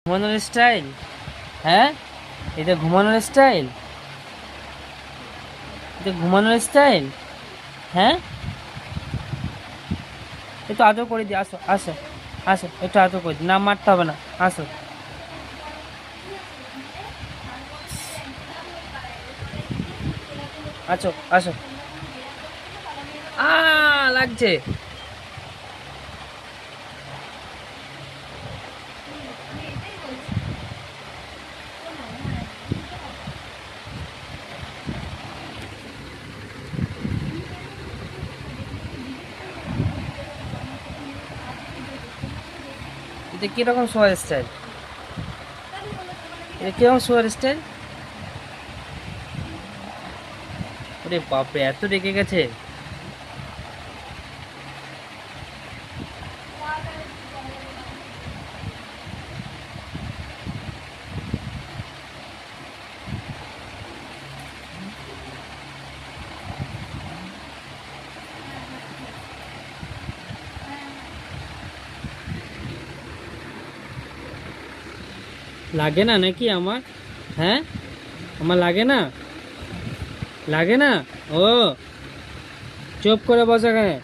ঘুমানোর স্টাইল? হ্যাঁ, এটা ঘুমানোর স্টাইল? এটা ঘুমানোর স্টাইল? হ্যাঁ, একটু আদর করে দিই, আসো আসো আসো, একটু আদর করে দিই, না মারতে হবে না, আসো। আছো আসো। লাগছে। এটা কিরকম শোয়ার স্টাইল? এটা কিরকম শোয়ার স্টাইল? ওরে বাপরে, এত রেগে গেছে। লাগে না নাকি আমার? হ্যাঁ, আমার লাগে না? লাগে না? ও, চুপ করে বসে এখানে।